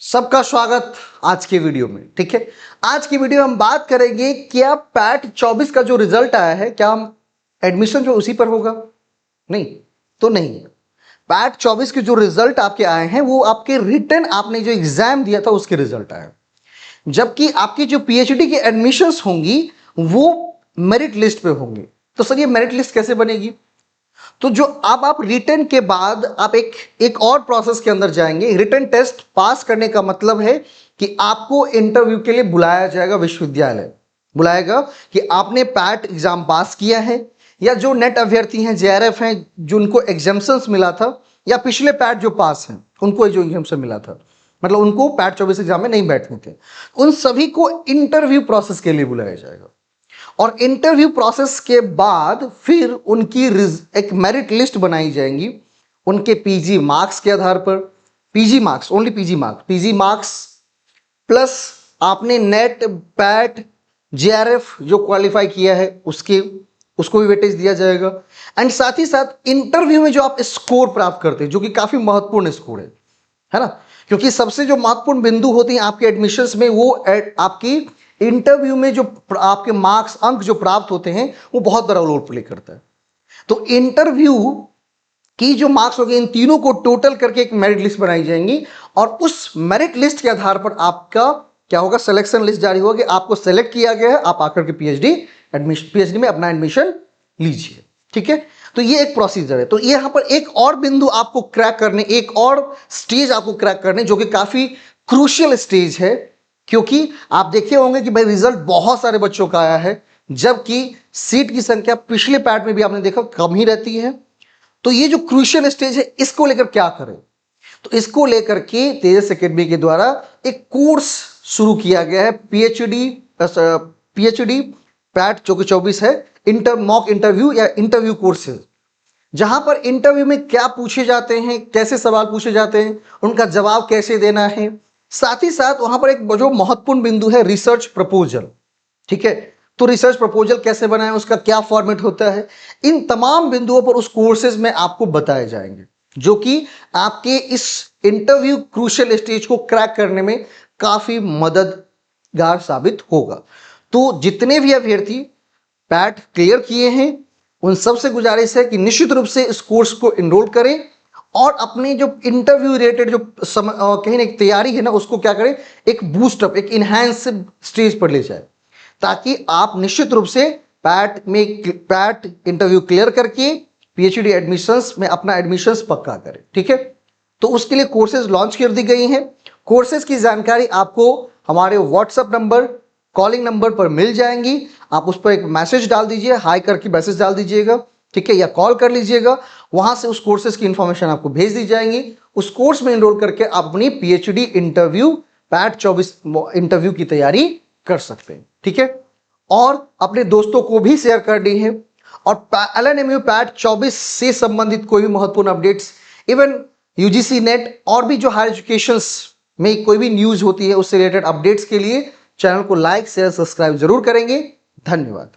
सबका स्वागत आज के वीडियो में। ठीक है, आज की वीडियो में हम बात करेंगे क्या पैट 24 का जो रिजल्ट आया है क्या हम एडमिशन जो उसी पर होगा? नहीं, तो नहीं है। पैट 24 के जो रिजल्ट आपके आए हैं वो आपके रिटन आपने जो एग्जाम दिया था उसके रिजल्ट आए, जबकि आपकी जो पीएचडी की एडमिशंस होंगी वो मेरिट लिस्ट पे होंगी। तो सर ये मेरिट लिस्ट कैसे बनेगी? तो जो अब आप रिटन के बाद आप एक और प्रोसेस के अंदर जाएंगे। रिटन टेस्ट पास करने का मतलब है कि आपको इंटरव्यू के लिए बुलाया जाएगा, विश्वविद्यालय बुलाएगा कि आपने पैट एग्जाम पास किया है, या जो नेट अभ्यर्थी हैं, जेआरएफ हैं, जिनको एग्जाम्शंस मिला था, या पिछले पैट जो पास हैं उनको जो एग्जाम्शन मिला था, मतलब उनको पैट 24 एग्जाम में नहीं बैठने थे, उन सभी को इंटरव्यू प्रोसेस के लिए बुलाया जाएगा। और इंटरव्यू प्रोसेस के बाद फिर उनकी एक मेरिट लिस्ट बनाई जाएंगी उनके पीजी मार्क्स के आधार पर। PG marks, only PG marks, PG marks plus आपने नेट पैट जेआरएफ जो क्वालिफाई किया है उसको भी वेटेज दिया जाएगा। एंड साथ ही साथ इंटरव्यू में जो आप स्कोर प्राप्त करते हैं, जो कि काफी महत्वपूर्ण स्कोर है ना, क्योंकि सबसे जो महत्वपूर्ण बिंदु होती है आपके एडमिशंस में वो आपकी इंटरव्यू में जो आपके मार्क्स अंक जो प्राप्त होते हैं वो बहुत बड़ा रोल प्ले करता है। तो इंटरव्यू की जो मार्क्स हो गए इन तीनों को टोटल करके एक मेरिट लिस्ट बनाई जाएंगी, और उस मेरिट लिस्ट के आधार पर आपका क्या होगा, सिलेक्शन लिस्ट जारी होगी। आपको सेलेक्ट किया गया है, आप आकर के पीएचडी में अपना एडमिशन लीजिए। ठीक है, तो ये एक प्रोसीजर है। तो यहां पर एक और बिंदु आपको क्रैक करने, एक और स्टेज आपको क्रैक करने, जो कि काफी क्रूशियल स्टेज है, क्योंकि आप देखे होंगे कि भाई रिजल्ट बहुत सारे बच्चों का आया है, जबकि सीट की संख्या पिछले पैट में भी आपने देखा कम ही रहती है। तो ये जो क्रूशियल स्टेज है इसको लेकर क्या करें? तो इसको लेकर के तेजस एकेडमी के द्वारा एक कोर्स शुरू किया गया है, पीएचडी पैट जो कि 24 है, मॉक इंटरव्यू या इंटरव्यू कोर्सेज, जहां पर इंटरव्यू में क्या पूछे जाते हैं, कैसे सवाल पूछे जाते हैं, उनका जवाब कैसे देना है। साथ ही साथ वहां पर एक जो महत्वपूर्ण बिंदु है रिसर्च प्रपोजल। ठीक है, तो रिसर्च प्रपोजल कैसे बनाएं, उसका क्या फॉर्मेट होता है, इन तमाम बिंदुओं पर उस कोर्सेज में आपको बताए जाएंगे, जो कि आपके इस इंटरव्यू क्रूशियल स्टेज को क्रैक करने में काफी मददगार साबित होगा। तो जितने भी अभ्यर्थी पैट क्लियर किए हैं उन सबसे गुजारिश है कि निश्चित रूप से इस कोर्स को एनरोल करें और अपने जो इंटरव्यू रिलेटेड जो कहीं ना तैयारी है ना उसको क्या करें, एक बूस्टअप, एक इनहैंस स्टेज पर ले जाए, ताकि आप निश्चित रूप से पैट इंटरव्यू क्लियर करके पीएचडी एडमिशंस में अपना एडमिशंस पक्का करें। ठीक है, तो उसके लिए कोर्सेज लॉन्च कर दी गई हैं। कोर्सेज की जानकारी आपको हमारे व्हाट्सएप नंबर, कॉलिंग नंबर पर मिल जाएंगी। आप उस पर एक मैसेज डाल दीजिए, हाई करके मैसेज डाल दीजिएगा, ठीक है, या कॉल कर लीजिएगा, वहां से उस कोर्सेज की इंफॉर्मेशन आपको भेज दी जाएंगी। उस कोर्स में एनरोल करके आप अपनी पीएचडी इंटरव्यू पैट 24 इंटरव्यू की तैयारी कर सकते हैं। ठीक है, और अपने दोस्तों को भी शेयर करनी है। और एलएनएमयू पैट 24 से संबंधित कोई भी महत्वपूर्ण अपडेट्स, इवन यूजीसी नेट और भी जो हायर एजुकेशन में कोई भी न्यूज होती है उससे रिलेटेड अपडेट्स के लिए चैनल को लाइक शेयर सब्सक्राइब जरूर करेंगे। धन्यवाद।